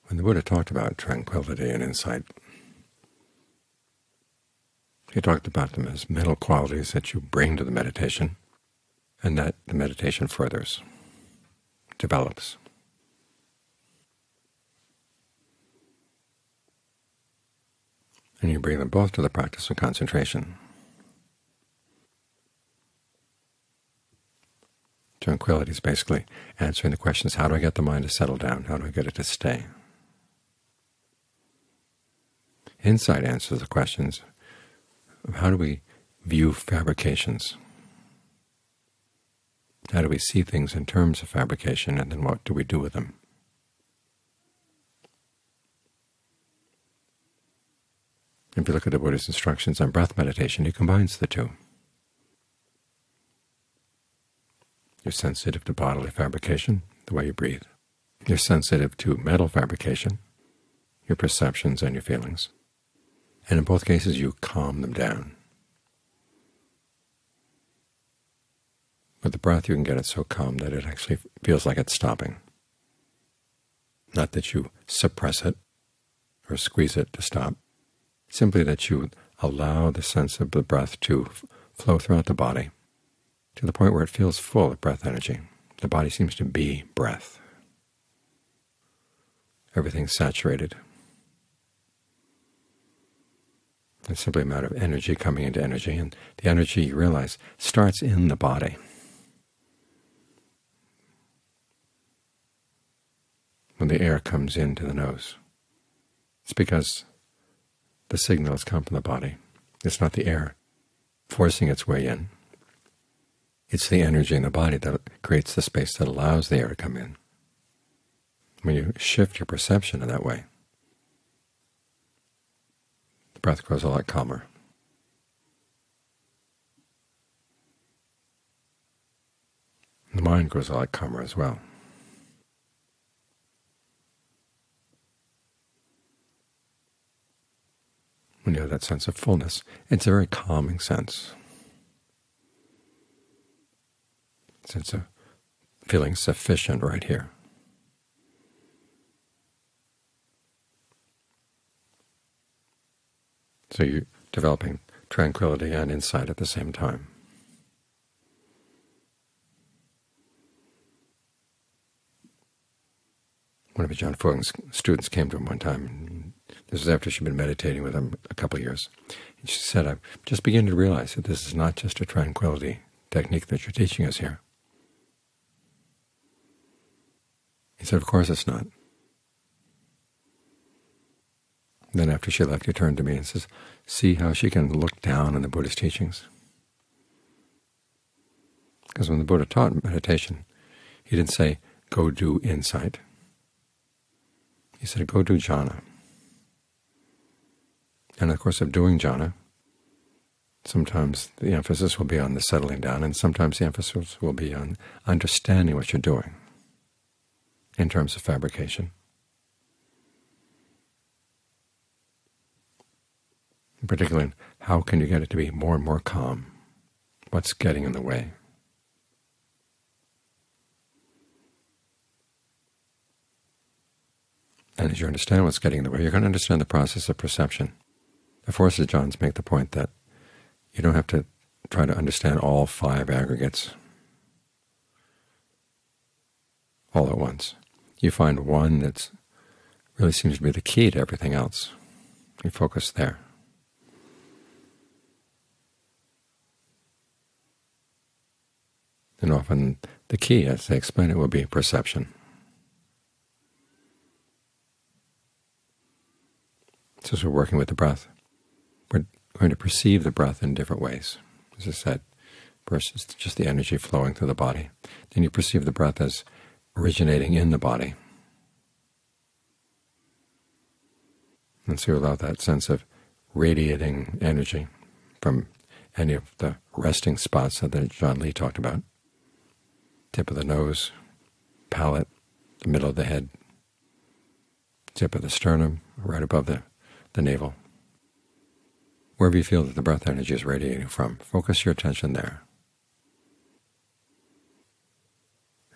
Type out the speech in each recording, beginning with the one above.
When the Buddha talked about tranquility and insight, he talked about them as mental qualities that you bring to the meditation and that the meditation furthers, develops. And you bring them both to the practice of concentration. Tranquility is basically answering the questions, how do I get the mind to settle down? How do I get it to stay? Insight answers the questions of how do we view fabrications? How do we see things in terms of fabrication, and then what do we do with them? If you look at the Buddha's instructions on breath meditation, he combines the two. You're sensitive to bodily fabrication, the way you breathe. You're sensitive to mental fabrication, your perceptions and your feelings. And in both cases you calm them down. With the breath you can get it so calm that it actually feels like it's stopping. Not that you suppress it or squeeze it to stop, simply that you allow the sense of the breath to flow throughout the body to the point where it feels full of breath energy. The body seems to be breath. Everything's saturated. It's simply a matter of energy coming into energy, and the energy, you realize, starts in the body. When the air comes into the nose, it's because the signal has come from the body. It's not the air forcing its way in. It's the energy in the body that creates the space that allows the air to come in. When you shift your perception in that way, the breath grows a lot calmer. The mind grows a lot calmer as well. When you have that sense of fullness, it's a very calming sense. Sense of feeling sufficient right here. So you're developing tranquility and insight at the same time. One of Ajahn Fuang's students came to him one time, and this was after she'd been meditating with him a couple of years. And she said, I'm just beginning to realize that this is not just a tranquility technique that you're teaching us here. He said, of course it's not. Then after she left, he turned to me and says, see how she can look down on the Buddha's teachings? Because when the Buddha taught meditation, he didn't say, go do insight. He said, go do jhana. And in the course of doing jhana, sometimes the emphasis will be on the settling down, and sometimes the emphasis will be on understanding what you're doing in terms of fabrication. Particularly, how can you get it to be more and more calm? What's getting in the way? And as you understand what's getting in the way, you're going to understand the process of perception. The Forest Ajahns make the point that you don't have to try to understand all 5 aggregates all at once. You find one that really seems to be the key to everything else. You focus there. And often the key, as they explain it, will be perception. So as we're working with the breath, we're going to perceive the breath in different ways. As I said, first it's just the energy flowing through the body. Then you perceive the breath as originating in the body. And so you allow that sense of radiating energy from any of the resting spots that John Lee talked about. Tip of the nose, palate, the middle of the head, tip of the sternum, right above the navel. Wherever you feel that the breath energy is radiating from, focus your attention there.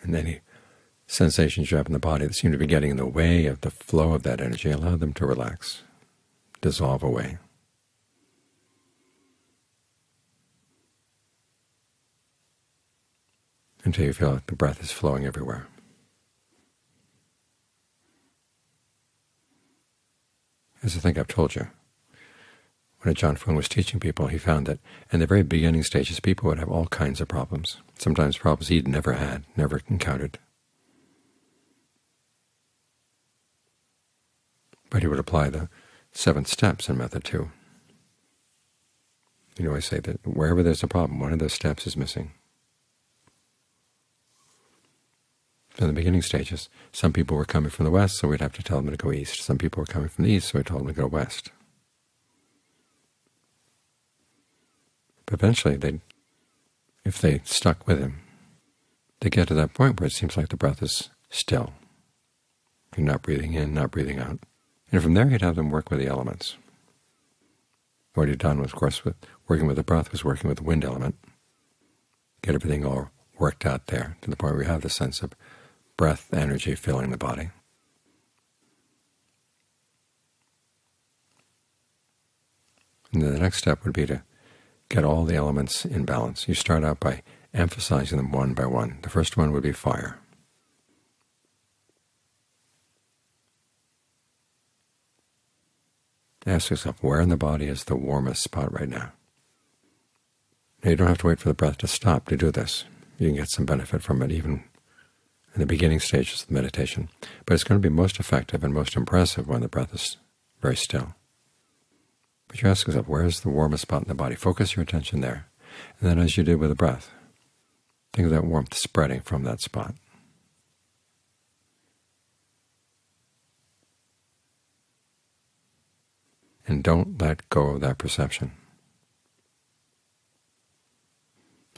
And any sensations you have in the body that seem to be getting in the way of the flow of that energy, allow them to relax, dissolve away. Until you feel like the breath is flowing everywhere. As I think I've told you, when Ajahn Fuang was teaching people, he found that in the very beginning stages people would have all kinds of problems, sometimes problems he'd never had, never encountered. But he would apply the 7 steps in Method 2. You know, I say that wherever there's a problem, one of those steps is missing. In the beginning stages, some people were coming from the west, so we'd have to tell them to go east. Some people were coming from the east, so we told them to go west. But eventually, if they stuck with him, they get to that point where it seems like the breath is still. You're not breathing in, not breathing out. And from there, he'd have them work with the elements. What he'd done, was, of course, with working with the breath, was working with the wind element. Get everything all worked out there to the point where you have the sense of breath energy filling the body. And then the next step would be to get all the elements in balance. You start out by emphasizing them one by one. The first one would be fire. Ask yourself, where in the body is the warmest spot right now? Now, you don't have to wait for the breath to stop to do this. You can get some benefit from it even in the beginning stages of the meditation. But it's going to be most effective and most impressive when the breath is very still. But you ask yourself, where is the warmest spot in the body? Focus your attention there. And then as you did with the breath, think of that warmth spreading from that spot. And don't let go of that perception.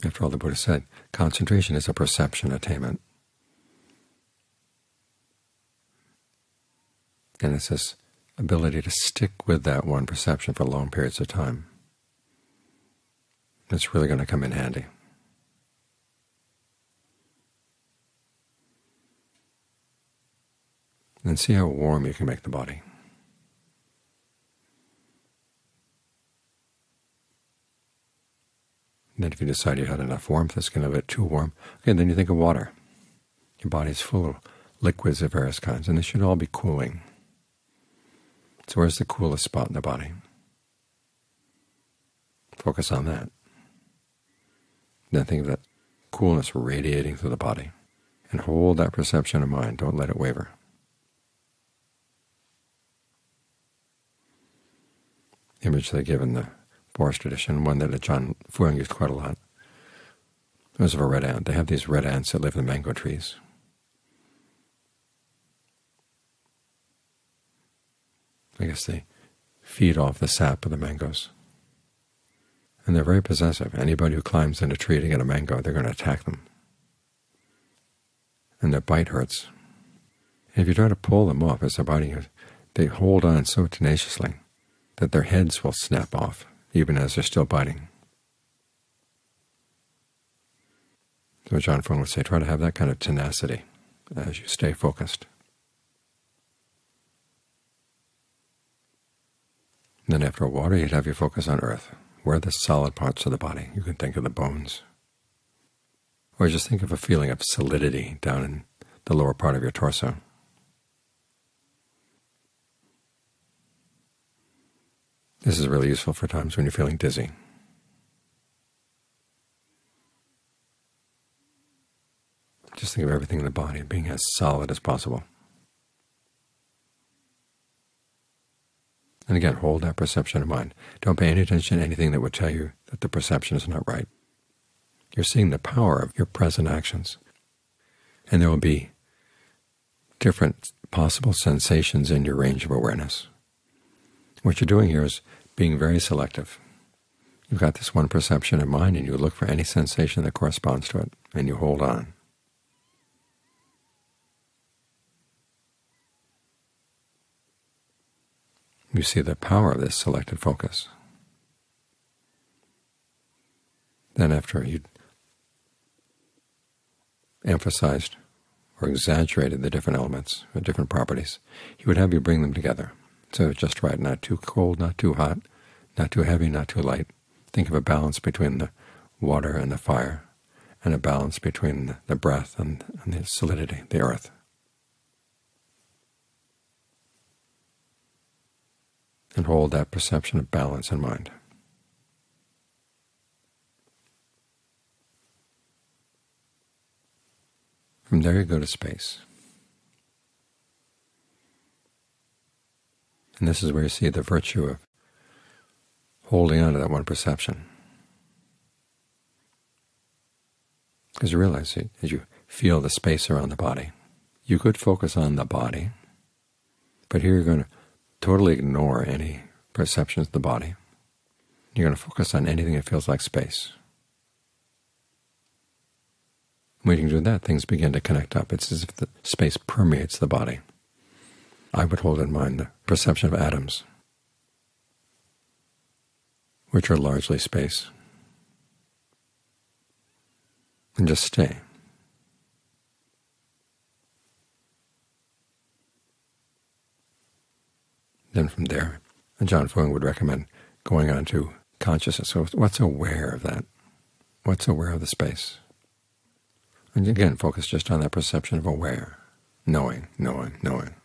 After all, the Buddha said, concentration is a perception attainment. And it's this ability to stick with that one perception for long periods of time that's really going to come in handy. And see how warm you can make the body. And then if you decide you had enough warmth, it's going to get too warm, okay, then you think of water. Your body is full of liquids of various kinds, and they should all be cooling. So where's the coolest spot in the body? Focus on that. Then think of that coolness radiating through the body, and hold that perception in mind. Don't let it waver. The image they give in the forest tradition, one that Ajahn Fuang used quite a lot, was of a red ant. They have these red ants that live in the mango trees. I guess they feed off the sap of the mangoes. And they're very possessive. Anybody who climbs in a tree to get a mango, they're going to attack them. And their bite hurts. And if you try to pull them off as they're biting you, they hold on so tenaciously that their heads will snap off, even as they're still biting. So Ajahn Fuang would say, try to have that kind of tenacity as you stay focused. And then after water, you'd have your focus on earth. Where are the solid parts of the body? You can think of the bones. Or just think of a feeling of solidity down in the lower part of your torso. This is really useful for times when you're feeling dizzy. Just think of everything in the body being as solid as possible. And again, hold that perception in mind. Don't pay any attention to anything that would tell you that the perception is not right. You're seeing the power of your present actions. And there will be different possible sensations in your range of awareness. What you're doing here is being very selective. You've got this one perception in mind, and you look for any sensation that corresponds to it, and you hold on. You see the power of this selected focus. Then after you emphasized or exaggerated the different elements or different properties, he would have you bring them together. So it's just right, not too cold, not too hot, not too heavy, not too light. Think of a balance between the water and the fire, and a balance between the breath and the solidity, the earth. And hold that perception of balance in mind. From there you go to space. And this is where you see the virtue of holding on to that one perception. Because you realize that as you feel the space around the body, you could focus on the body, but here you're going to totally ignore any perceptions of the body. You're going to focus on anything that feels like space. When you can do that, things begin to connect up. It's as if the space permeates the body. I would hold in mind the perception of atoms, which are largely space, and just stay. Then from there, John Fung would recommend going on to consciousness. So what's aware of that? What's aware of the space? And again, focus just on that perception of aware, knowing, knowing, knowing.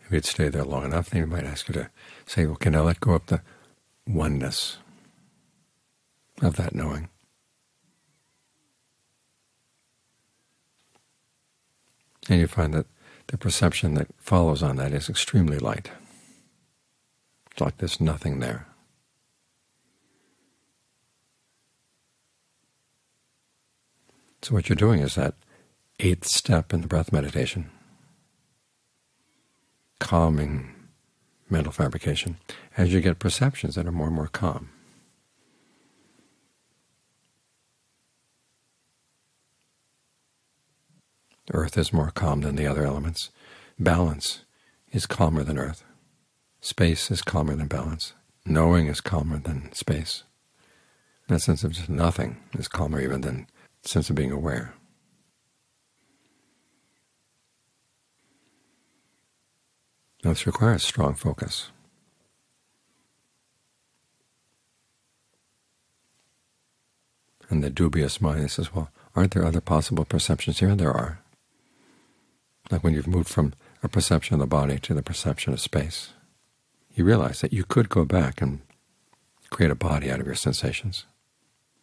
If you'd stay there long enough, then you might ask you to say, well, can I let go of the oneness of that knowing? And you find that the perception that follows on that is extremely light. It's like there's nothing there. So what you're doing is that 8th step in the breath meditation, calming mental fabrication, as you get perceptions that are more and more calm. Earth is more calm than the other elements. Balance is calmer than earth. Space is calmer than balance. Knowing is calmer than space. That sense of just nothing is calmer even than the sense of being aware. Now this requires strong focus. And the dubious mind says, well, aren't there other possible perceptions here? There are. Like when you've moved from a perception of the body to the perception of space, you realize that you could go back and create a body out of your sensations,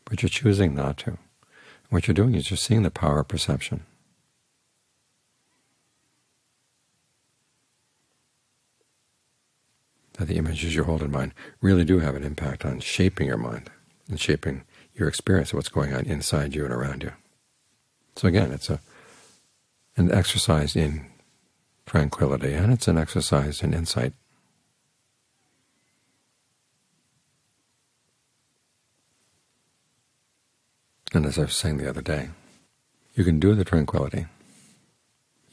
but you're choosing not to. What you're doing is you're seeing the power of perception. That the images you hold in mind really do have an impact on shaping your mind and shaping your experience of what's going on inside you and around you. So again, it's an exercise in tranquility, and it's an exercise in insight. And as I was saying the other day, you can do the tranquility.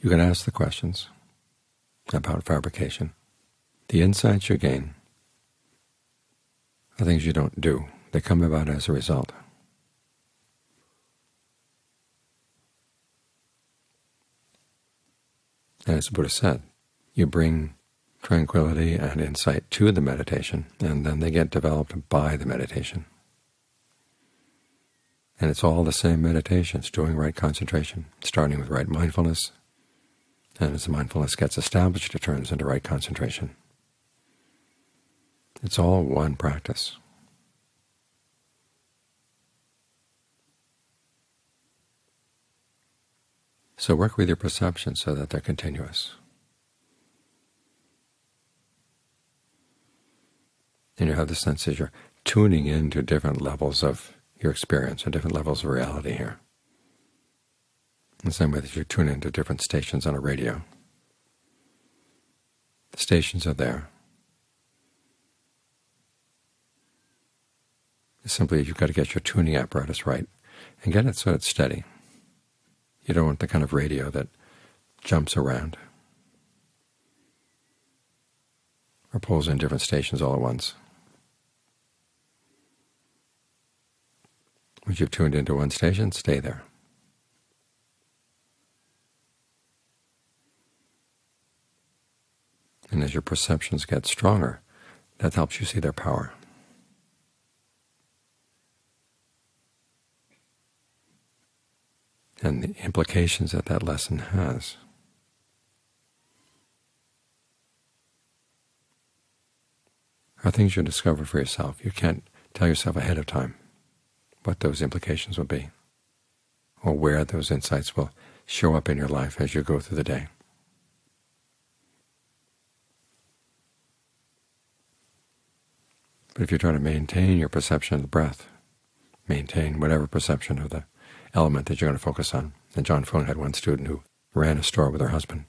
You can ask the questions about fabrication. The insights you gain are things you don't do. They come about as a result. And as the Buddha said, you bring tranquility and insight to the meditation, and then they get developed by the meditation. And it's all the same meditations, doing right concentration, starting with right mindfulness, and as the mindfulness gets established, it turns into right concentration. It's all one practice. So work with your perceptions so that they're continuous. And you have the sense that you're tuning into different levels of your experience, or different levels of reality here. In the same way that you tune into different stations on a radio. The stations are there. Simply, you've got to get your tuning apparatus right and get it so it's steady. You don't want the kind of radio that jumps around or pulls in different stations all at once. Once you've tuned into one station, stay there. And as your perceptions get stronger, that helps you see their power. And the implications that that lesson has. Are things you discover for yourself. You can't tell yourself ahead of time what those implications will be, or where those insights will show up in your life as you go through the day. But if you try to maintain your perception of the breath, maintain whatever perception of the element that you're going to focus on. And John Fung had one student who ran a store with her husband,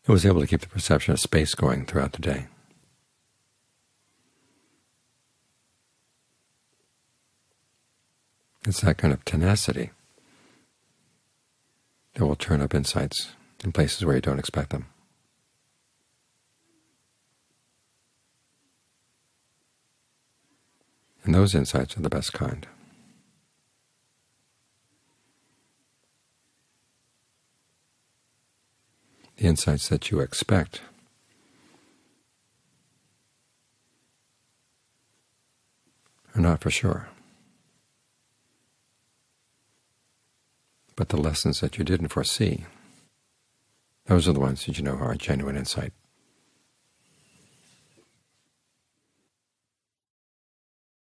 who was able to keep the perception of space going throughout the day. It's that kind of tenacity that will turn up insights in places where you don't expect them. And those insights are the best kind. The insights that you expect are not for sure. But the lessons that you didn't foresee, those are the ones that you know are a genuine insight.